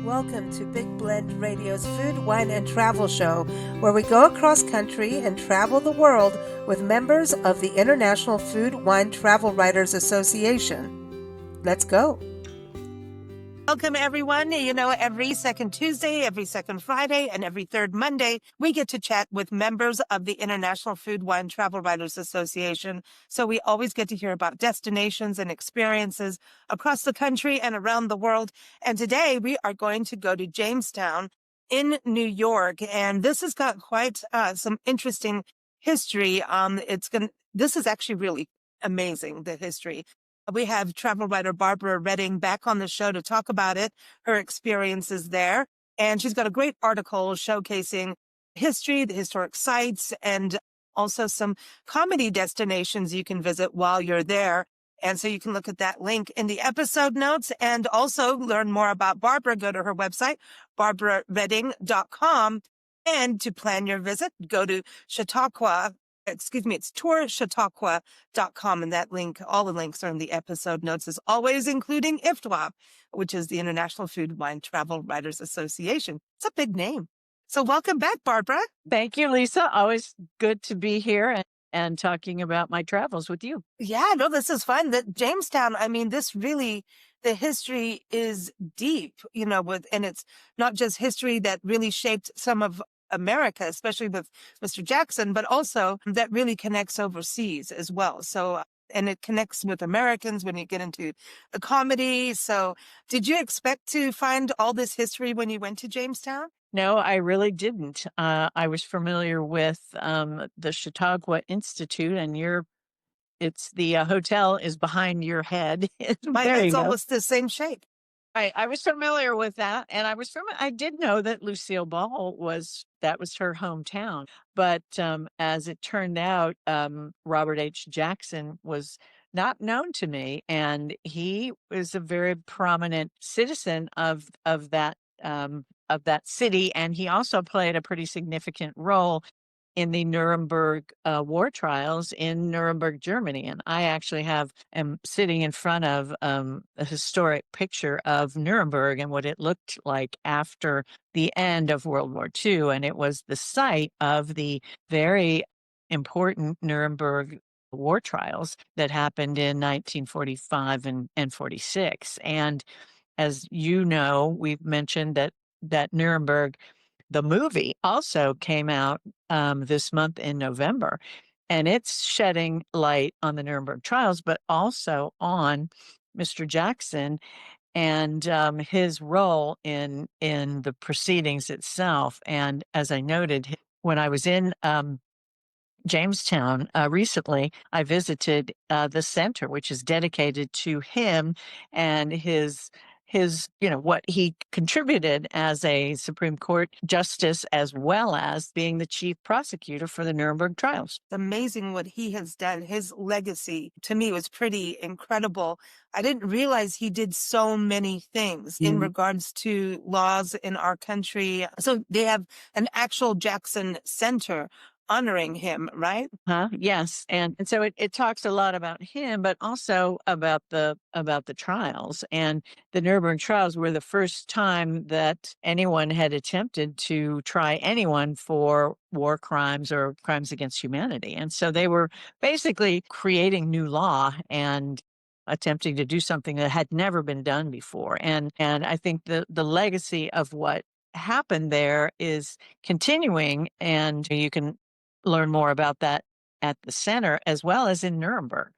Welcome to Big Blend Radio's Food, Wine, and Travel Show, where we go across country and travel the world with members of the International Food, Wine, Travel Writers Association. Let's go. Welcome, everyone. You know, every second Tuesday, every second Friday, and every third Monday, we get to chat with members of the International Food, Wine, Travel Writers Association. So we always get to hear about destinations and experiences across the country and around the world. And today we are going to go to Jamestown in New York. And this has got quite some interesting history. This is actually really amazing, the history. We have travel writer Barbara Redding back on the show to talk about it, her experiences there. And she's got a great article showcasing history, the historic sites, and also some comedy destinations you can visit while you're there. And so you can look at that link in the episode notes and also learn more about Barbara. Go to her website, barbararedding.com. And to plan your visit, go to it's tourchautauqua.com, and that link, all the links are in the episode notes as always, including IFWTWA, which is the International Food, Wine, Travel Writers Association. It's a big name. So welcome back, Barbara. Thank you, Lisa. Always good to be here and talking about my travels with you. Yeah, no, this is fun. That Jamestown, I mean, the history is deep, and it's not just history that really shaped some of America, especially with Mr. Jackson, but also that really connects overseas as well. So, and it connects with Americans when you get into the comedy. So did you expect to find all this history when you went to Jamestown? No, I really didn't. I was familiar with the Chautauqua Institute, and the hotel is behind your head. It's almost the same shape. I was familiar with that, and I did know that Lucille Ball was her hometown. But as it turned out, Robert H. Jackson was not known to me, and he was a very prominent citizen of that city, and he also played a pretty significant role in the Nuremberg war trials in Nuremberg, Germany. And I actually am sitting in front of a historic picture of Nuremberg and what it looked like after the end of World War II. And it was the site of the very important Nuremberg war trials that happened in 1945 and 46. And as you know, we've mentioned that Nuremberg, the movie, also came out this month in November, and it's shedding light on the Nuremberg trials, but also on Mr. Jackson and his role in the proceedings itself. And as I noted, when I was in Jamestown recently, I visited the center, which is dedicated to him and his what he contributed as a Supreme Court justice, as well as being the chief prosecutor for the Nuremberg trials. It's amazing what he has done. His legacy to me was pretty incredible. I didn't realize he did so many things in regards to laws in our country. So they have an actual Jackson Center honoring him, right? Yes. And so it talks a lot about him, but also about the trials. And the Nuremberg trials were the first time that anyone had attempted to try anyone for war crimes or crimes against humanity. And so they were basically creating new law and attempting to do something that had never been done before. And I think the legacy of what happened there is continuing, and you can learn more about that at the center as well as in Nuremberg.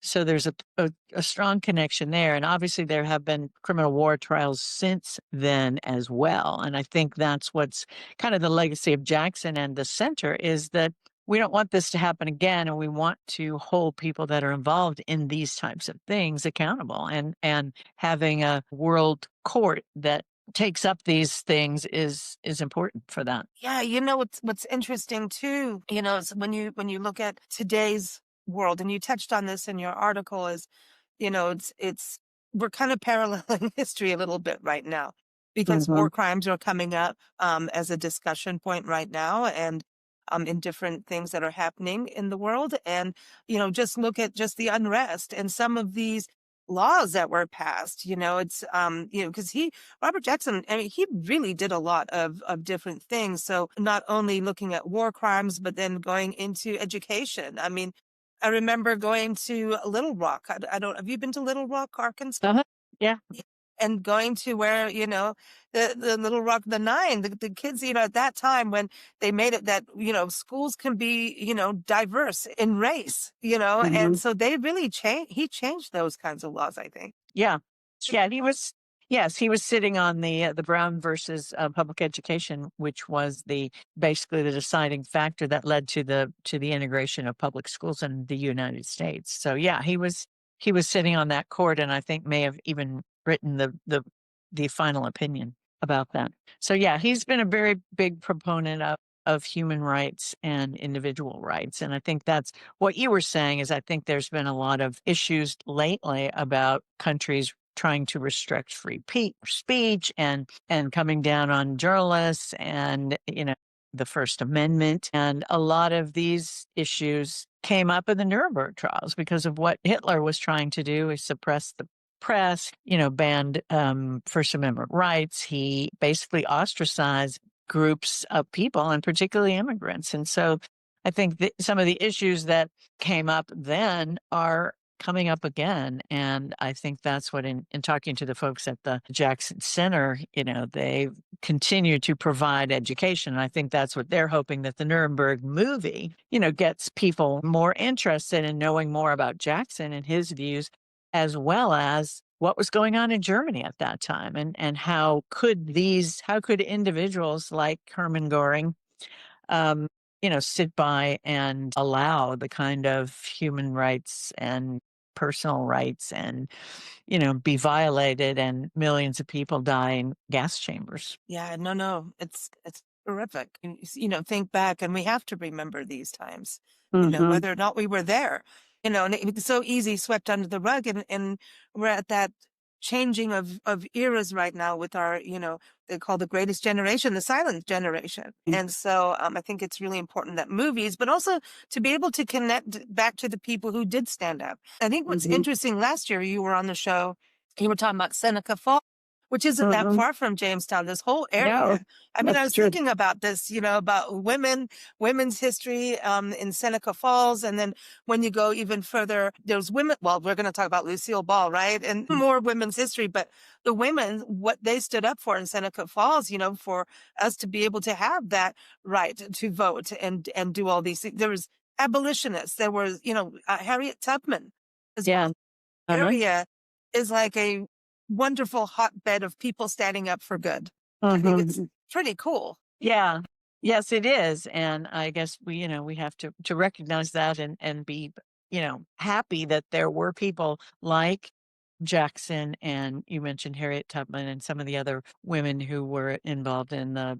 So there's a strong connection there. And obviously there have been criminal war trials since then as well. And I think that's what's kind of the legacy of Jackson and the center, is that we don't want this to happen again. And we want to hold people that are involved in these types of things accountable, and having a world court that takes up these things is important for that. Yeah, what's interesting too, is when you look at today's world, and you touched on this in your article, is it's we're kind of paralleling history a little bit right now, because war crimes are coming up as a discussion point right now, and in different things that are happening in the world. And just look at just the unrest and some of these laws that were passed. It's because Robert Jackson, I mean, he really did a lot of different things. So not only looking at war crimes, but then going into education. I mean, I remember going to Little Rock. I don't, have you been to Little Rock, Arkansas? Uh-huh. Yeah. And going to where, the Little Rock, the Nine, the kids, at that time when they made it that, schools can be, diverse in race, and so they really he changed those kinds of laws, I think. Yeah. Yeah, he was sitting on the Brown versus public education, which was basically the deciding factor that led to the integration of public schools in the United States. So yeah, he was sitting on that court, and I think may have even written the final opinion about that. So yeah, he's been a very big proponent of human rights and individual rights. And I think that's what you were saying. Is I think there's been a lot of issues lately about countries trying to restrict free speech and coming down on journalists and the First Amendment. And a lot of these issues came up in the Nuremberg trials because of what Hitler was trying to do, is suppress the press, banned First Amendment rights. He basically ostracized groups of people, and particularly immigrants. And so I think that some of the issues that came up then are coming up again. And I think that's what, in talking to the folks at the Jackson Center, they continue to provide education. And I think that's what they're hoping, that the Nuremberg movie, gets people more interested in knowing more about Jackson and his views, as well as what was going on in Germany at that time, and how could individuals like Hermann Goring, um, sit by and allow the kind of human rights and personal rights and, be violated, and millions of people die in gas chambers. Yeah, no, it's horrific. And, think back, and we have to remember these times, Hmm. whether or not we were there, and it's so easy swept under the rug. And we're at that changing of eras right now with our, they call the greatest generation, the silent generation. And so I think it's really important that movies, but also to be able to connect back to the people who did stand up. I think what's interesting, last year you were on the show, you were talking about Seneca Falls, which isn't that far from Jamestown, this whole No, area. I mean, I that's was true. thinking about this, about women's history in Seneca Falls. And then when you go even further, there's women. Well, we're going to talk about Lucille Ball, right? And more women's history, but the women, what they stood up for in Seneca Falls, for us to be able to have that right to vote and do all these things. There was abolitionists. There was, Harriet Tubman as well. Yeah. Uh-huh. Area is like a wonderful hotbed of people standing up for good. I think it's Mhm. pretty cool. Yeah. Yes, it is. And I guess we have to recognize that, and be, happy that there were people like Jackson, and you mentioned Harriet Tubman and some of the other women who were involved in the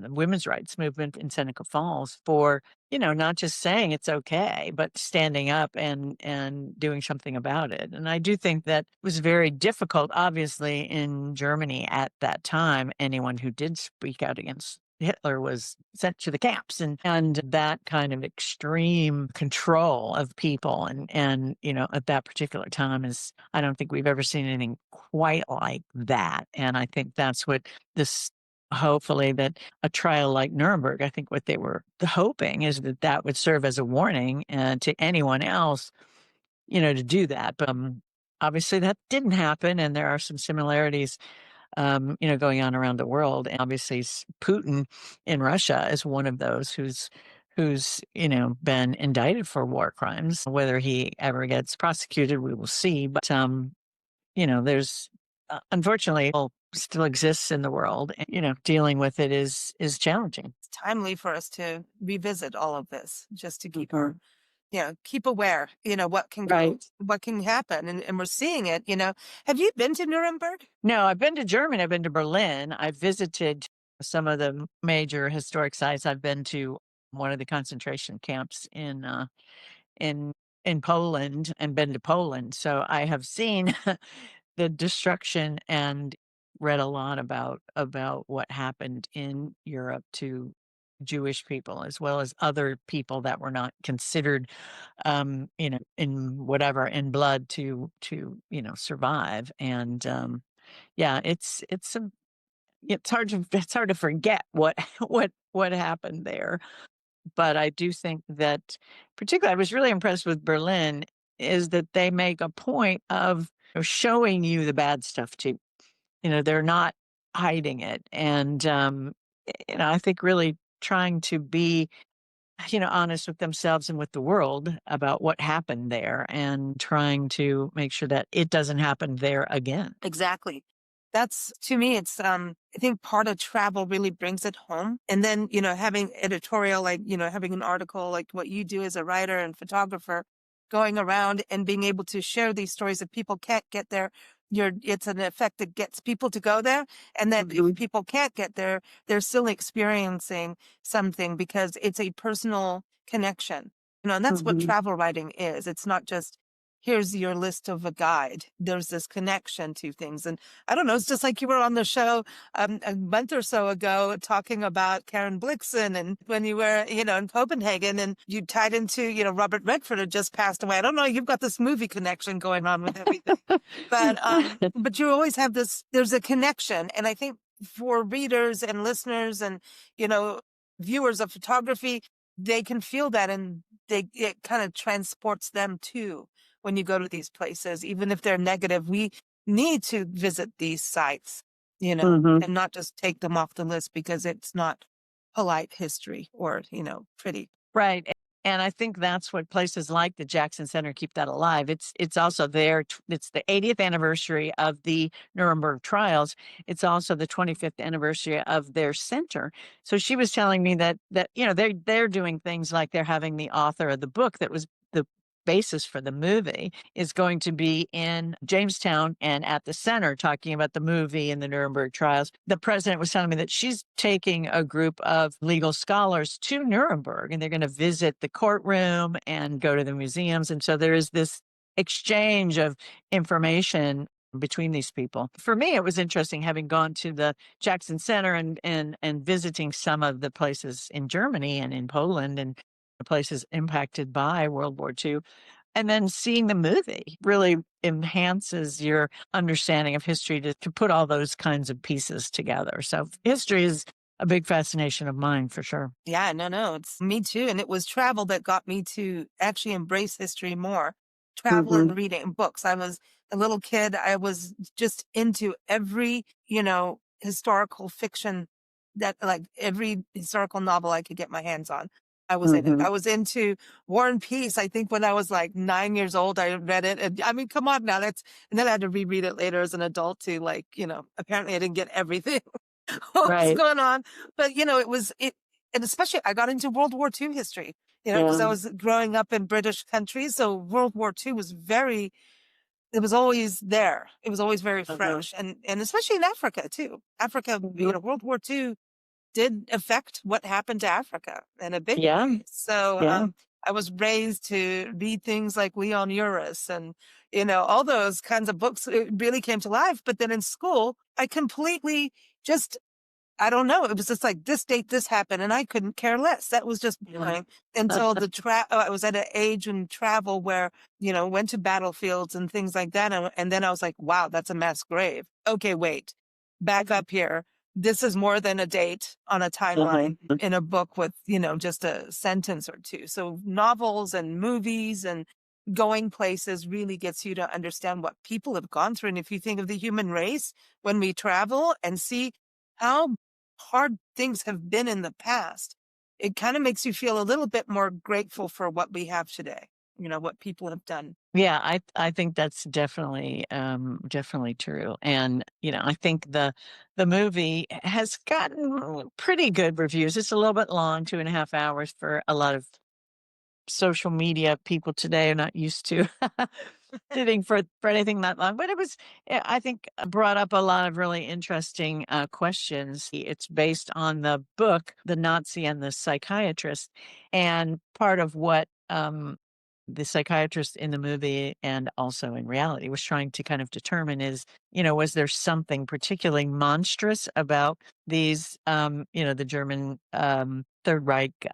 women's rights movement in Seneca Falls, for, not just saying it's okay, but standing up and doing something about it. And I do think that was very difficult, obviously, in Germany at that time. Anyone who did speak out against Hitler was sent to the camps, and that kind of extreme control of people, and at that particular time, is, I don't think we've ever seen anything quite like that. And I think that's what this, hopefully, that a trial like Nuremberg, I think what they were hoping is that that would serve as a warning to anyone else, to do that. But obviously that didn't happen, and there are some similarities going on around the world. And obviously, Putin in Russia is one of those who's been indicted for war crimes. Whether he ever gets prosecuted, we will see. But there's unfortunately still exists in the world, and dealing with it is challenging. It's timely for us to revisit all of this, just to keep our, keep aware, what can go, Right. what can happen. And we're seeing it, Have you been to Nuremberg? No, I've been to Germany. I've been to Berlin. I've visited some of the major historic sites. I've been to one of the concentration camps in in Poland, and been to Poland. So I have seen the destruction, and read a lot about what happened in Europe to Jewish people as well as other people that were not considered, in whatever, in blood survive. And yeah, it's hard to forget what what happened there. But I do think that, particularly, I was really impressed with Berlin, is that they make a point of showing you the bad stuff too. They're not hiding it. And, I think really trying to be, honest with themselves and with the world about what happened there and trying to make sure that it doesn't happen there again. Exactly. That's to me, it's I think part of travel really brings it home. And then, having editorial, like, having an article like what you do as a writer and photographer, going around and being able to share these stories. If people can't get there, it's an effect that gets people to go there. And then if people can't get there, they're still experiencing something because it's a personal connection. And that's what travel writing is. It's not just here's your list of a guide. There's this connection to things. And I don't know, it's just like you were on the show a month or so ago talking about Karen Blixen, and when you were, in Copenhagen, and you tied into, Robert Redford had just passed away. I don't know, you've got this movie connection going on with everything. But you always have there's a connection. And I think for readers and listeners and, viewers of photography, they can feel that, and it kind of transports them too. When you go to these places, even if they're negative, we need to visit these sites, and not just take them off the list because it's not polite history or, pretty. Right. And I think that's what places like the Jackson Center keep that alive. It's also it's the 80th anniversary of the Nuremberg Trials. It's also the 25th anniversary of their center. So she was telling me that they're doing things like they're having the author of the book that was the basis for the movie is going to be in Jamestown and at the center talking about the movie and the Nuremberg trials. The president was telling me that she's taking a group of legal scholars to Nuremberg, and they're going to visit the courtroom and go to the museums. And so there is this exchange of information between these people. For me, it was interesting having gone to the Jackson Center and visiting some of the places in Germany and in Poland and the places impacted by World War II. And then seeing the movie really enhances your understanding of history to put all those kinds of pieces together. So history is a big fascination of mine for sure. Yeah, no, it's me too. And it was travel that got me to actually embrace history more. Travel and reading books. I was a little kid. I was just into every, historical fiction that, like, every historical novel I could get my hands on. I was in it. I was into War and Peace. I think when I was like 9 years old, I read it. And I mean, come on now. And then I had to reread it later as an adult to, like, apparently I didn't get everything what was going on. But, and especially I got into World War II history, because I was growing up in British countries. So World War II was it was always there. It was always very fresh. And especially in Africa too. Africa, World War II did affect what happened to Africa in a big way. So I was raised to read things like Leon Uris and, all those kinds of books. It really came to life. But then in school, I completely I don't know. It was just like this date, this happened, and I couldn't care less. That was just boring until I was at an age in travel where, went to battlefields and things like that. And then I was like, wow, that's a mass grave. Okay, wait, back up here. This is more than a date on a timeline in a book with, just a sentence or two. So novels and movies and going places really gets you to understand what people have gone through. And if you think of the human race, when we travel and see how hard things have been in the past, it kind of makes you feel a little bit more grateful for what we have today, what people have done. Yeah, I think that's definitely true. And, I think the movie has gotten pretty good reviews. It's a little bit long, 2.5 hours for a lot of social media people today are not used to sitting for anything that long. But it was, I think, brought up a lot of really interesting questions. It's based on the book, The Nazi and the Psychiatrist. And part of what the psychiatrist in the movie and also in reality was trying to kind of determine is, was there something particularly monstrous about these, the German Third Reich,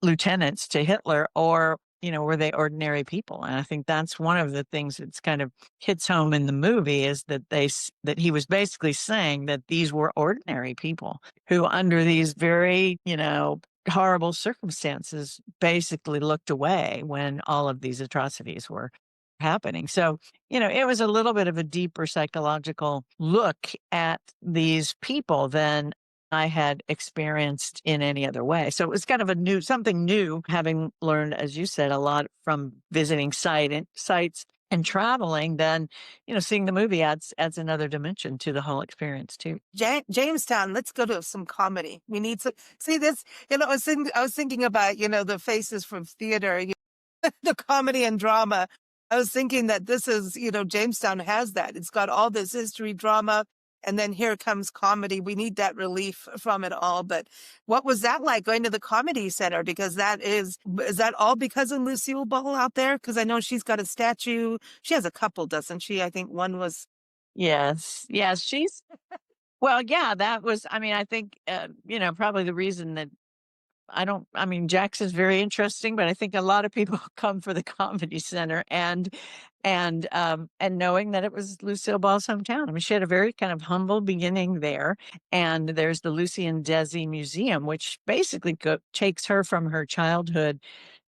lieutenants to Hitler, or were they ordinary people? And I think that's one of the things that's kind of hits home in the movie is that that he was basically saying that these were ordinary people who, under these very, horrible circumstances, basically looked away when all of these atrocities were happening. So, it was a little bit of a deeper psychological look at these people than I had experienced in any other way. So it was kind of something new, having learned, as you said, a lot from visiting sites and traveling. Then, seeing the movie adds another dimension to the whole experience too. Jamestown, let's go to some comedy. We need to see this. I was thinking about, the faces from theater, the comedy and drama. I was thinking that this is, Jamestown has that. It's got all this history, drama, and then here comes comedy. We need that relief from it all. But what was that like going to the Comedy Center? Because is that all because of Lucille Ball out there? Because I know she's got a statue. She has a couple, doesn't she? I think one was. Yes. She's, well, yeah, that was, I think, probably the reason that Jax is very interesting, but I think a lot of people come for the Comedy Center and knowing that it was Lucille Ball's hometown. She had a very kind of humble beginning there, and there's the Lucy and Desi Museum, which basically takes her from her childhood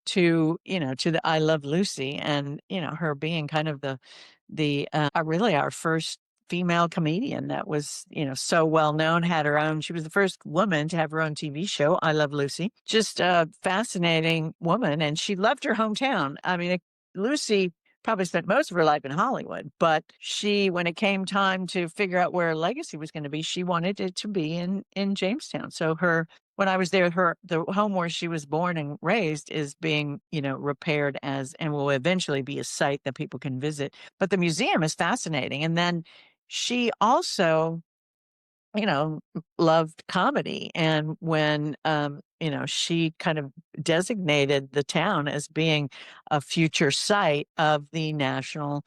to the I Love Lucy, and her being kind of the really our first female comedian that was, so well known, had her own, she was the first woman to have her own TV show, I Love Lucy. Just a fascinating woman. And she loved her hometown. Lucy probably spent most of her life in Hollywood, but when it came time to figure out where her legacy was going to be, she wanted it to be in Jamestown. So when I was there, the home where she was born and raised is being, repaired and will eventually be a site that people can visit. But the museum is fascinating. And then she also, loved comedy. And when, she kind of designated the town as being a future site of the National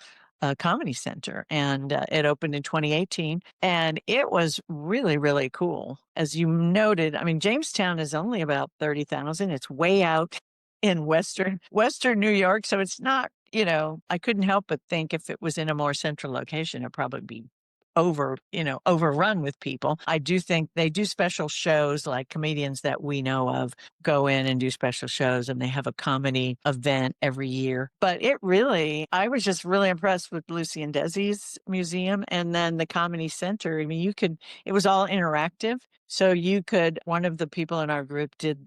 Comedy Center. And it opened in 2018. And it was really, really cool. As you noted, Jamestown is only about 30,000. It's way out in Western New York. So it's not, I couldn't help but think if it was in a more central location, it'd probably be overrun with people. I do think they do special shows, like comedians that we know of go in and do special shows, and they have a comedy event every year. But I was just really impressed with Lucy and Desi's museum, and then the Comedy Center. It was all interactive. So one of the people in our group did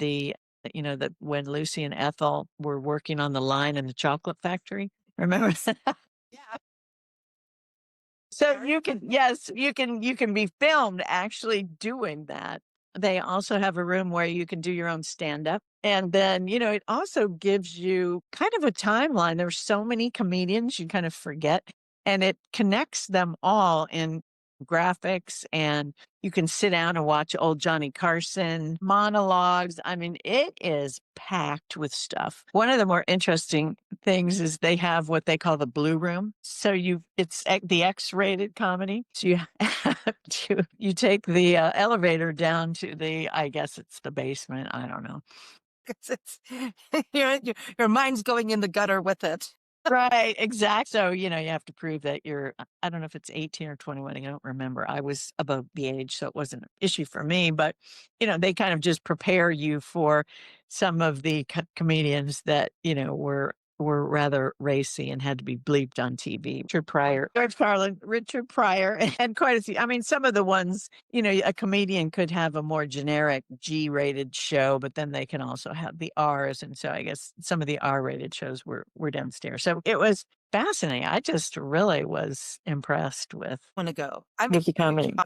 when Lucy and Ethel were working on the line in the chocolate factory. Remember that? Yeah. So you can be filmed actually doing that. They also have a room where you can do your own stand-up. And then, it also gives you kind of a timeline. There's so many comedians you kind of forget, and it connects them all in graphics, and you can sit down and watch old Johnny Carson monologues. It is packed with stuff. One of the more interesting things is they have what they call the Blue Room. So it's the X-rated comedy. So you take the elevator down to I guess it's the basement. I don't know. Your mind's going in the gutter with it. Right, exactly. So, you have to prove that I don't know if it's 18 or 21. I don't remember. I was above the age, so it wasn't an issue for me. But, they kind of just prepare you for some of the comedians that, were rather racy and had to be bleeped on TV. Richard Pryor, George Carlin, Richard Pryor, and quite a few. Some of the ones, a comedian could have a more generic G-rated show, but then they can also have the R's. And so I guess some of the R-rated shows were downstairs. So it was fascinating. I just really was impressed with. Want to go? I'm a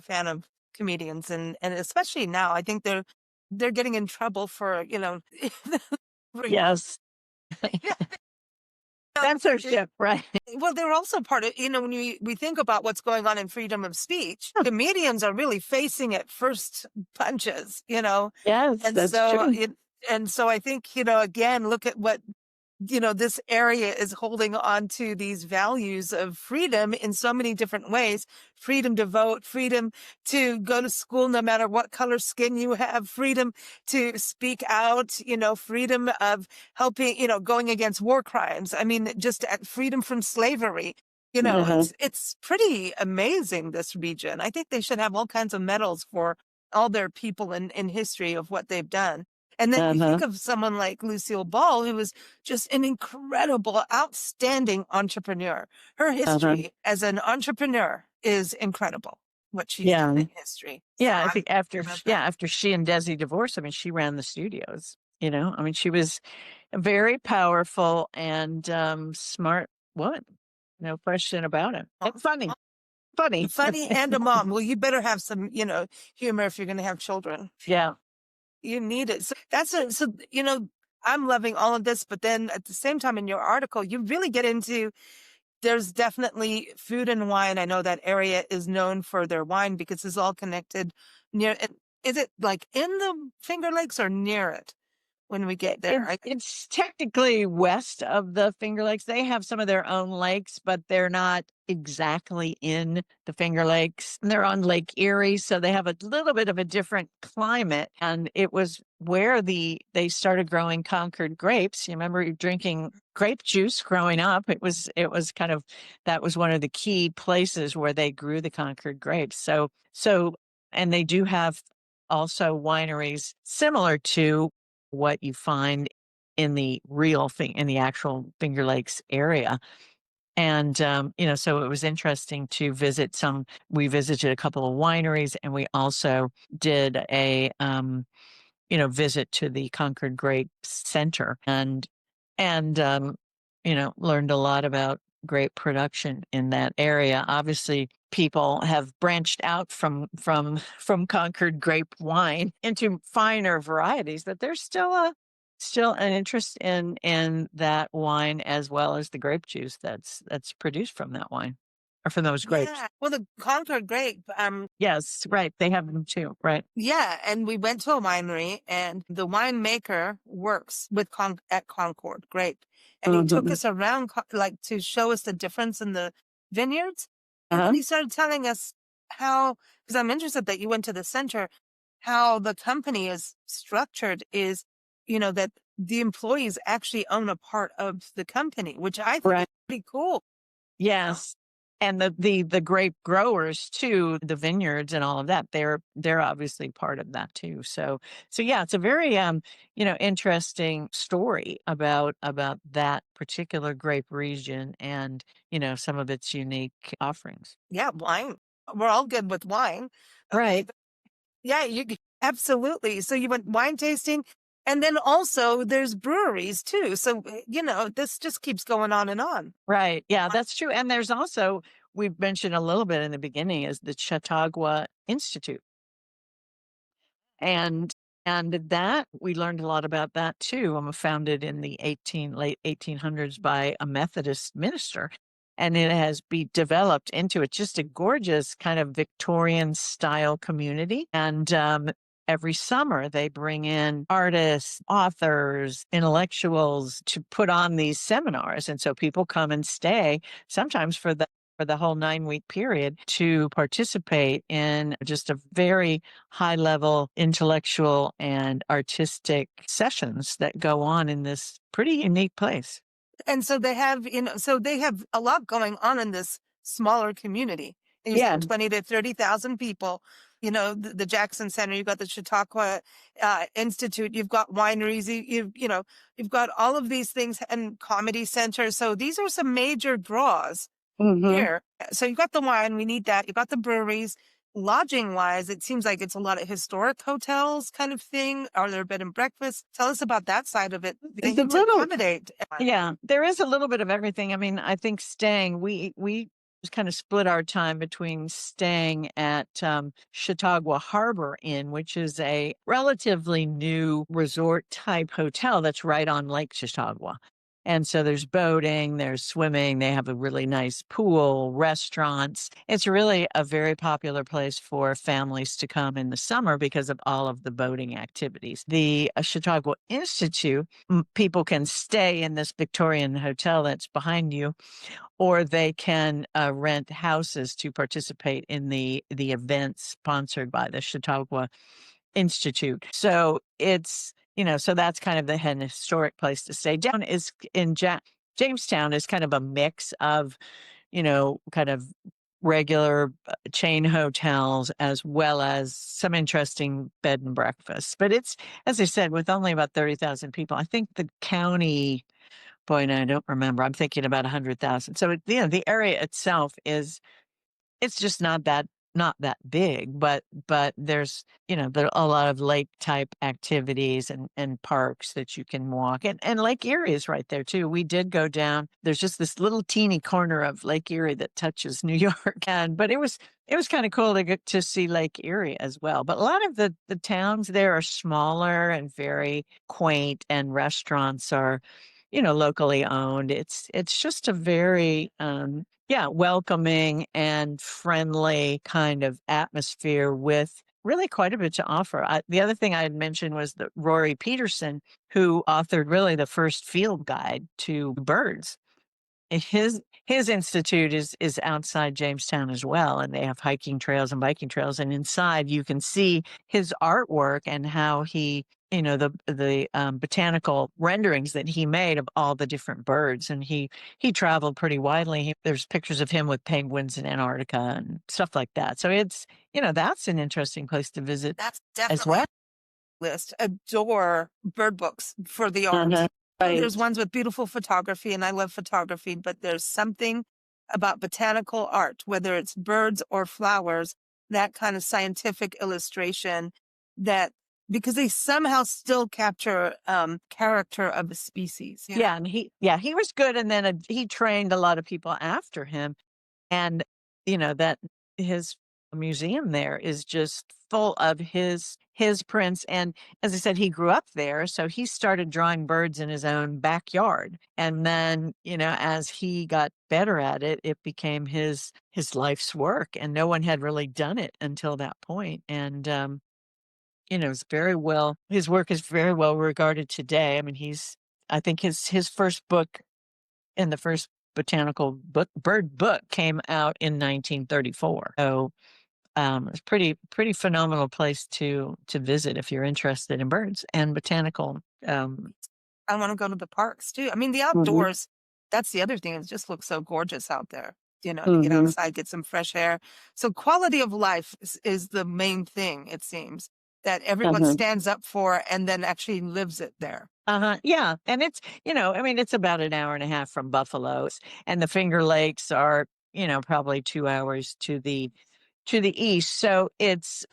fan of comedians, and especially now, I think they're getting in trouble for Yes. Censorship, right? Well, they're also part of, when we think about what's going on in freedom of speech, comedians are really facing it first punches, Yes, and that's so true. and so I think, again, look at what this area is holding on to these values of freedom in so many different ways. Freedom to vote, freedom to go to school no matter what color skin you have, freedom to speak out, freedom of helping, going against war crimes. I mean, just freedom from slavery. It's pretty amazing, this region. I think they should have all kinds of medals for all their people in history of what they've done. And then you think of someone like Lucille Ball, who was just an incredible, outstanding entrepreneur. Her history as an entrepreneur is incredible, what she's done in history. Yeah, So I think after she and Desi divorced, I mean, she ran the studios, I mean, she was a very powerful and smart woman. No question about it. And funny. Funny and a mom. Well, you better have some, humor if you're going to have children. Yeah. You need it. So I'm loving all of this, but then at the same time in your article, you really get into, there's definitely food and wine. I know that area is known for their wine because it's all connected near it. Is it like in the Finger Lakes or near it when we get there? It's technically west of the Finger Lakes. They have some of their own lakes, but they're not exactly in the Finger Lakes. And they're on Lake Erie, so they have a little bit of a different climate. And it was where they started growing Concord grapes. You remember drinking grape juice growing up. It was kind of, that was one of the key places where they grew the Concord grapes. So and they do have also wineries similar to what you find in the in the actual Finger Lakes area. And, so it was interesting to visit we visited a couple of wineries, and we also did a, visit to the Concord Grape Center and, learned a lot about grape production in that area. Obviously, people have branched out from Concord grape wine into finer varieties, but there's still an interest in that wine, as well as the grape juice that's produced from that wine or from those grapes. Yeah. Well, the Concord grape, Yes, right. They have them too, right? yeah. And we went to a winery, and the winemaker works with at Concord grape. And he took us around to show us the difference in the vineyards. And then he started telling us how, because I'm interested that you went to the center, how the company is structured is, that the employees actually own a part of the company, which I think is pretty cool. Yes. And the grape growers too, the vineyards and all of that, they're obviously part of that too. So yeah, it's a very interesting story about that particular grape region and some of its unique offerings. Yeah, wine. We're all good with wine. Right. Yeah, absolutely. So you went wine tasting, and then also there's breweries too. So, this just keeps going on and on. Right. Yeah, that's true. And there's also, we've mentioned a little bit in the beginning, is the Chautauqua Institute. And that we learned a lot about that too. Founded in the late 1800s by a Methodist minister. And it has been developed into just a gorgeous kind of Victorian style community. And every summer they bring in artists, authors, intellectuals to put on these seminars. And so people come and stay sometimes for the whole 9-week period to participate in just a very high level intellectual and artistic sessions that go on in this pretty unique place. And so they have, they have a lot going on in this smaller community. And you said 20 to 30,000 people. The Jackson Center, you've got the Chautauqua Institute, you've got wineries, you've got all of these things, and comedy centers. So these are some major draws here. So you've got the wine, we need that. You've got the breweries. Lodging wise, it seems like it's a lot of historic hotels kind of thing. Are there bed and breakfast? Tell us about that side of it. They need to accommodate. Yeah, there is a little bit of everything. I mean, I think staying, we just kind of split our time between staying at Chautauqua Harbor Inn, which is a relatively new resort type hotel that's right on Lake Chautauqua. And so there's boating, there's swimming, they have a really nice pool, restaurants. It's really a very popular place for families to come in the summer because of all of the boating activities. The Chautauqua Institute, people can stay in this Victorian hotel that's behind you, or they can rent houses to participate in the events sponsored by the Chautauqua Institute. So it's, so that's kind of the historic place to stay. Down is in Jamestown is kind of a mix of, kind of regular chain hotels as well as some interesting bed and breakfasts. But it's, as I said, with only about 30,000 people, I think the county, boy, no, I don't remember. I'm thinking about 100,000. So, the area itself it's just not that big, but there's, there are a lot of lake type activities and parks that you can walk, and Lake Erie is right there too. We did go down. There's just this little teeny corner of Lake Erie that touches New York, but it was kind of cool to get to see Lake Erie as well. But a lot of the towns there are smaller and very quaint, and restaurants are, locally owned. It's just a very welcoming and friendly kind of atmosphere with really quite a bit to offer. The other thing I had mentioned was that Rory Peterson, who authored really the first field guide to birds. His institute is outside Jamestown as well, and they have hiking trails and biking trails. And inside, you can see his artwork and how he, the botanical renderings that he made of all the different birds. And he traveled pretty widely. There's pictures of him with penguins in Antarctica and stuff like that. So it's, that's an interesting place to visit. That's as definitely well. List. Adore bird books for the arts. Right. There's ones with beautiful photography, and I love photography, but there's something about botanical art, whether it's birds or flowers, that kind of scientific illustration, that because they somehow still capture character of a species. Yeah, and he was good, and then he trained a lot of people after him, and that his museum there is just full of his prints. And as I said, he grew up there, so he started drawing birds in his own backyard, and then as he got better at it, it became his life's work, and no one had really done it until that point. And it's his work is very well regarded today. I mean, I think his first book, and the first botanical bird book, came out in 1934. So it's pretty phenomenal place to visit if you're interested in birds and botanical. I want to go to the parks too. I mean, the outdoors, that's the other thing. It just looks so gorgeous out there. To get outside, get some fresh air. So quality of life is the main thing, it seems, that everyone stands up for and then actually lives it there. Yeah. And it's, I mean, it's about an hour and a half from Buffalo, and the Finger Lakes are, probably 2 hours to the east. So it's,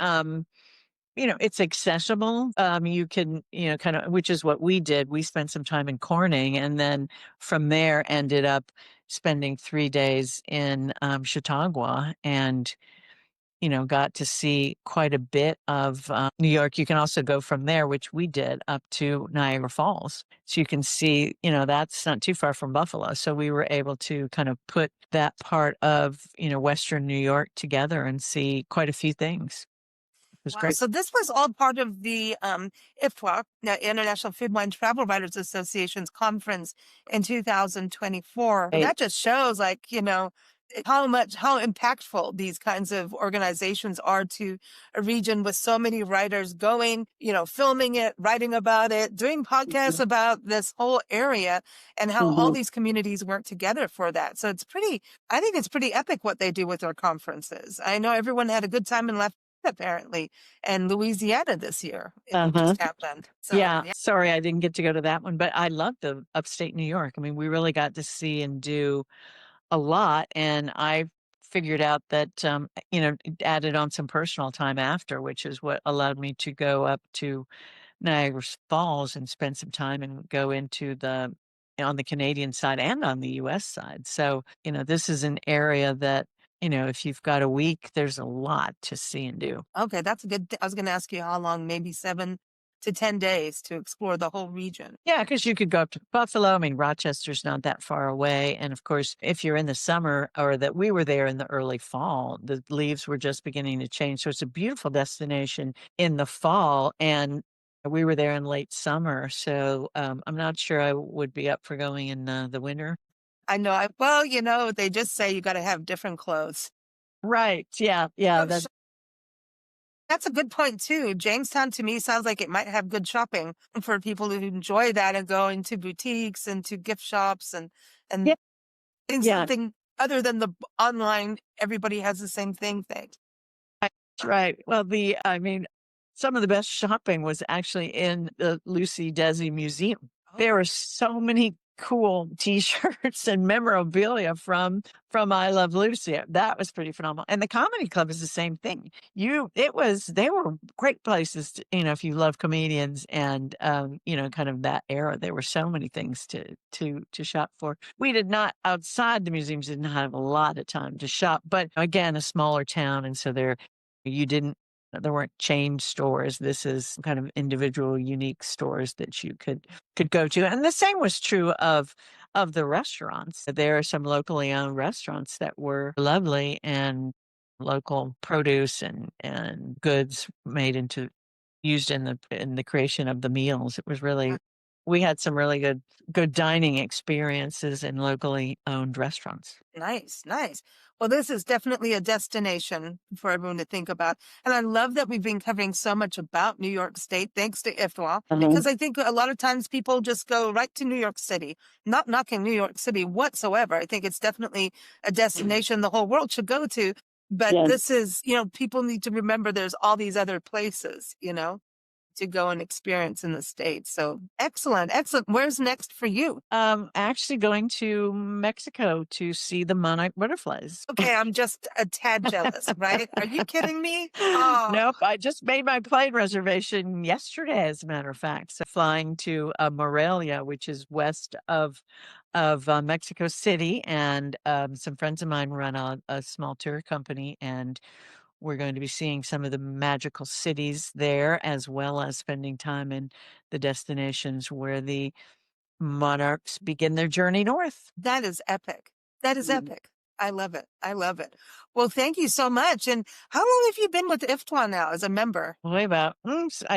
it's accessible. You can, kind of, which is what we did. We spent some time in Corning, and then from there ended up spending 3 days in Chautauqua, and got to see quite a bit of New York. You can also go from there, which we did, up to Niagara Falls. So you can see, that's not too far from Buffalo. So we were able to kind of put that part of, Western New York together and see quite a few things. It was great. So this was all part of the IFWTWA, the International Food Wine Travel Writers Association's conference in 2024. Right. That just shows, how impactful these kinds of organizations are to a region with so many writers going, filming it, writing about it, doing podcasts about this whole area, and how all these communities work together for that. So I think it's pretty epic what they do with their conferences. I know everyone had a good time and left, apparently, and Louisiana this year. It just happened. So, yeah. Sorry, I didn't get to go to that one, but I love the upstate New York. I mean, we really got to see and do a lot, and I figured out that added on some personal time after, which is what allowed me to go up to Niagara Falls and spend some time and go into on the Canadian side and on the US side. So this is an area that if you've got a week, there's a lot to see and do. Okay, that's a good. I was going to ask you how long, maybe 7 to 10 days to explore the whole region. Yeah, because you could go up to Buffalo. I mean, Rochester's not that far away. And of course, if you're in the summer, or that we were there in the early fall, the leaves were just beginning to change. So it's a beautiful destination in the fall. And we were there in late summer. So I'm not sure I would be up for going in the winter. I know. Well, they just say you got to have different clothes. Right. Yeah. Yeah. Oh, that's a good point too. Jamestown to me sounds like it might have good shopping for people who enjoy that and go into boutiques and to gift shops and Yeah. things, Yeah. something other than the online, everybody has the same thing. Right. Well, some of the best shopping was actually in the Lucy Desi Museum. There were so many cool T-shirts and memorabilia from I Love Lucy. That was pretty phenomenal. And the Comedy Club is the same thing. They were great places to, if you love comedians and kind of that era. There were so many things to shop for. We did not, outside the museums, didn't have a lot of time to shop, but again, a smaller town, and so there weren't chain stores. This is kind of individual, unique stores that you could go to. And the same was true of the restaurants. There are some locally owned restaurants that were lovely, and local produce and goods used in the creation of the meals. It was really, we had some really good dining experiences in locally owned restaurants. Nice, nice. Well, this is definitely a destination for everyone to think about. And I love that we've been covering so much about New York State, thanks to IFWTWA, because I think a lot of times people just go right to New York City, not knocking New York City whatsoever. I think it's definitely a destination the whole world should go to. But this is, people need to remember there's all these other places, to go and experience in the States. So excellent, excellent. Where's next for you? Actually going to Mexico to see the monarch butterflies. Okay, I'm just a tad jealous, right? Are you kidding me? Oh. Nope, I just made my plane reservation yesterday, as a matter of fact. So flying to Morelia, which is west of Mexico City, and some friends of mine run a small tour company, and we're going to be seeing some of the magical cities there, as well as spending time in the destinations where the monarchs begin their journey north. That is epic. That is epic. I love it. I love it. Well, thank you so much. And how long have you been with IFWTWA now as a member? I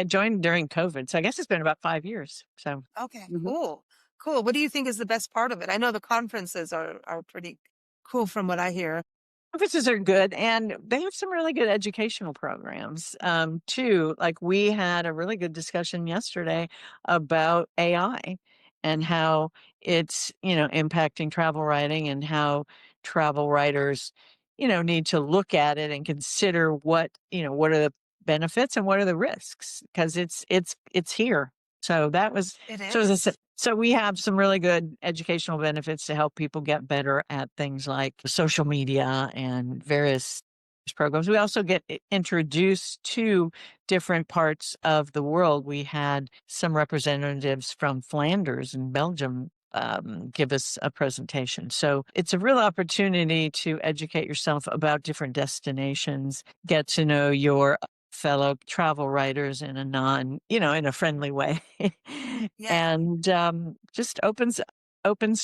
joined during COVID, so I guess it's been about 5 years. So okay, cool. Cool. What do you think is the best part of it? I know the conferences are pretty cool from what I hear. Conferences are good, and they have some really good educational programs too. Like, we had a really good discussion yesterday about AI and how it's impacting travel writing, and how travel writers need to look at it and consider what are the benefits and what are the risks, because it's here. So that was It so as I said, is. so we have some really good educational benefits to help people get better at things like social media and various programs. We also get introduced to different parts of the world. We had some representatives from Flanders and Belgium give us a presentation. So it's a real opportunity to educate yourself about different destinations, get to know your fellow travel writers in a friendly way. And just opens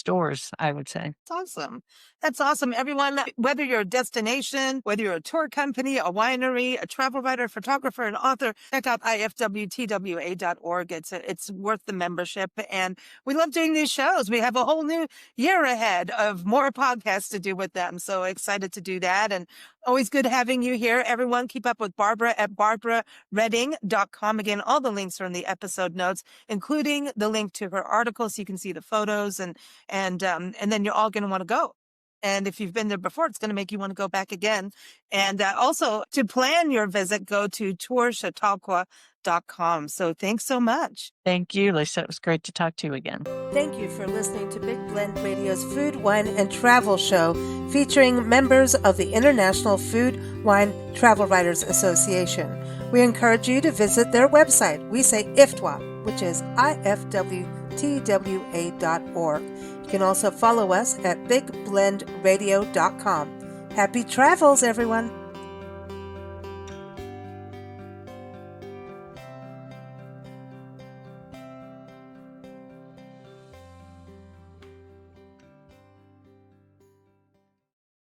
doors, I would say. That's awesome. That's awesome. Everyone, whether you're a destination, whether you're a tour company, a winery, a travel writer, photographer, an author, check out IFWTWA.org. It's worth the membership. And we love doing these shows. We have a whole new year ahead of more podcasts to do with them. So excited to do that. And always good having you here. Everyone, keep up with Barbara at barbararedding.com. Again, all the links are in the episode notes, including the link to her article, so you can see the photos, and then you're all going to want to go. And if you've been there before, it's going to make you want to go back again. And also, to plan your visit, go to tourchautauqua.com. So thanks so much. Thank you, Lisa. It was great to talk to you again. Thank you for listening to Big Blend Radio's Food, Wine, and Travel Show, featuring members of the International Food, Wine, Travel Writers Association. We encourage you to visit their website. We say IFWTWA, which is IFWTWA.org. You can also follow us at bigblendradio.com. Happy travels, everyone!